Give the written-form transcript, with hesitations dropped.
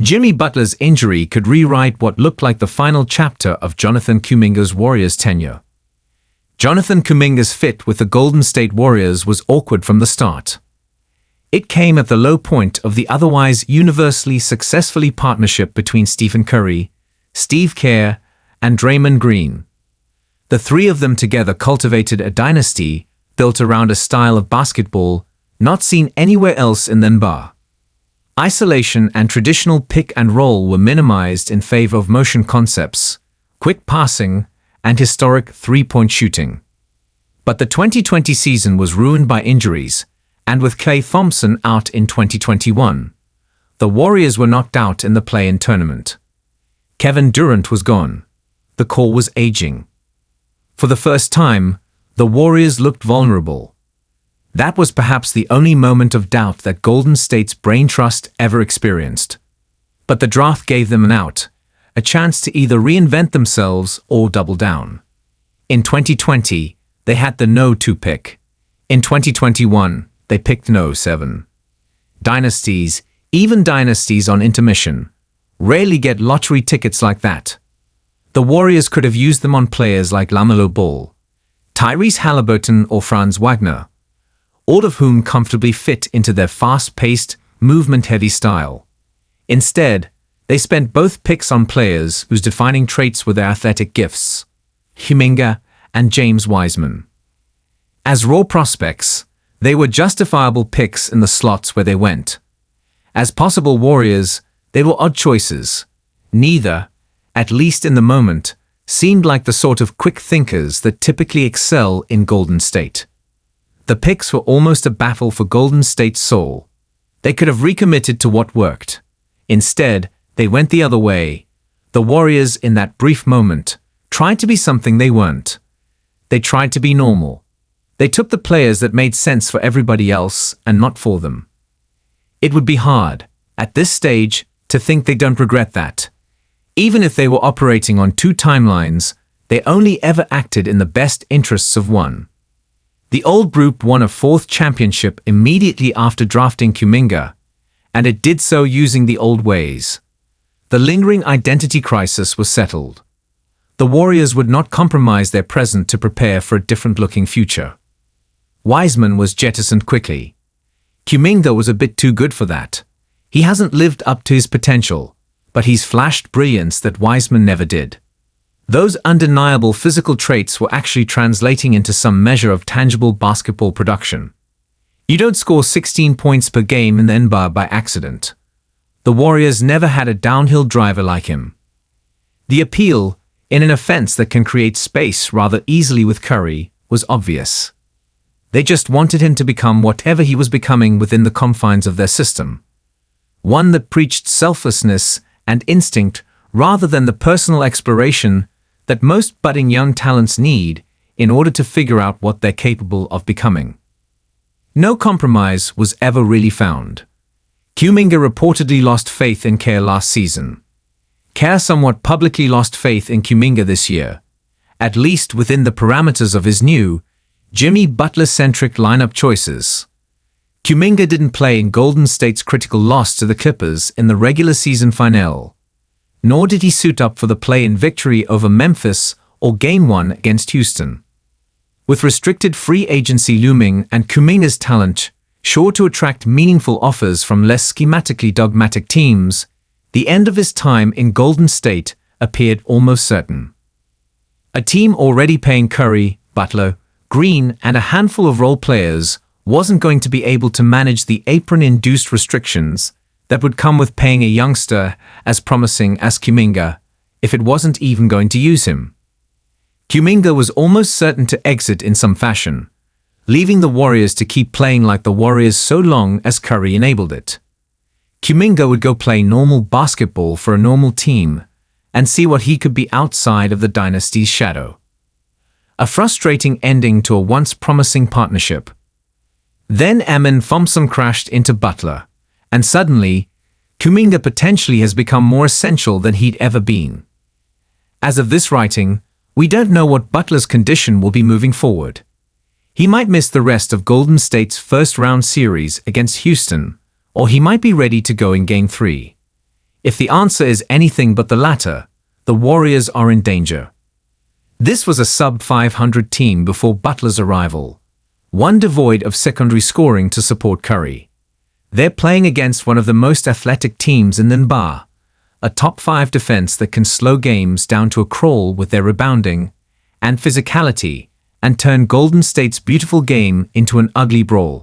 Jimmy Butler's injury could rewrite what looked like the final chapter of Jonathan Kuminga's Warriors tenure. Jonathan Kuminga's fit with the Golden State Warriors was awkward from the start. It came at the low point of the otherwise universally successful partnership between Stephen Curry, Steve Kerr, and Draymond Green. The three of them together cultivated a dynasty built around a style of basketball not seen anywhere else in the NBA. Isolation and traditional pick and roll were minimized in favor of motion concepts, quick passing, and historic three-point shooting. But the 2020 season was ruined by injuries, and with Klay Thompson out in 2021, the Warriors were knocked out in the play-in tournament. Kevin Durant was gone. The core was aging. For the first time, the Warriors looked vulnerable. That was perhaps the only moment of doubt that Golden State's brain trust ever experienced. But the draft gave them an out, a chance to either reinvent themselves or double down. In 2020, they had the No. 2 pick. In 2021, they picked No. 7. Dynasties, even dynasties on intermission, rarely get lottery tickets like that. The Warriors could have used them on players like LaMelo Ball, Tyrese Halliburton or Franz Wagner, all of whom comfortably fit into their fast-paced, movement-heavy style. Instead, they spent both picks on players whose defining traits were their athletic gifts, Kuminga and James Wiseman. As raw prospects, they were justifiable picks in the slots where they went. As possible Warriors, they were odd choices. Neither, at least in the moment, seemed like the sort of quick thinkers that typically excel in Golden State. The picks were almost a battle for Golden State's soul. They could have recommitted to what worked. Instead, they went the other way. The Warriors, in that brief moment, tried to be something they weren't. They tried to be normal. They took the players that made sense for everybody else and not for them. It would be hard, at this stage, to think they don't regret that. Even if they were operating on two timelines, they only ever acted in the best interests of one. The old group won a fourth championship immediately after drafting Kuminga, and it did so using the old ways. The lingering identity crisis was settled. The Warriors would not compromise their present to prepare for a different-looking future. Wiseman was jettisoned quickly. Kuminga was a bit too good for that. He hasn't lived up to his potential, but he's flashed brilliance that Wiseman never did. Those undeniable physical traits were actually translating into some measure of tangible basketball production. You don't score 16 points per game in the NBA by accident. The Warriors never had a downhill driver like him. The appeal, in an offense that can create space rather easily with Curry, was obvious. They just wanted him to become whatever he was becoming within the confines of their system. One that preached selflessness and instinct rather than the personal exploration that most budding young talents need in order to figure out what they're capable of becoming. No compromise was ever really found. Kuminga reportedly lost faith in Kerr last season. Kerr somewhat publicly lost faith in Kuminga this year, at least within the parameters of his new, Jimmy Butler-centric lineup choices. Kuminga didn't play in Golden State's critical loss to the Clippers in the regular season finale, nor did he suit up for the play-in victory over Memphis or Game 1 against Houston. With restricted free agency looming and Kuminga's talent sure to attract meaningful offers from less schematically dogmatic teams, the end of his time in Golden State appeared almost certain. A team already paying Curry, Butler, Green, and a handful of role players wasn't going to be able to manage the apron-induced restrictions that would come with paying a youngster as promising as Kuminga, if it wasn't even going to use him. Kuminga was almost certain to exit in some fashion, leaving the Warriors to keep playing like the Warriors so long as Curry enabled it. Kuminga would go play normal basketball for a normal team and see what he could be outside of the dynasty's shadow. A frustrating ending to a once promising partnership. Then Amen Thompson crashed into Butler, and suddenly, Kuminga potentially has become more essential than he'd ever been. As of this writing, we don't know what Butler's condition will be moving forward. He might miss the rest of Golden State's first-round series against Houston, or he might be ready to go in Game 3. If the answer is anything but the latter, the Warriors are in danger. This was a sub-500 team before Butler's arrival, one devoid of secondary scoring to support Curry. They're playing against one of the most athletic teams in the NBA, a top-5 defense that can slow games down to a crawl with their rebounding and physicality and turn Golden State's beautiful game into an ugly brawl.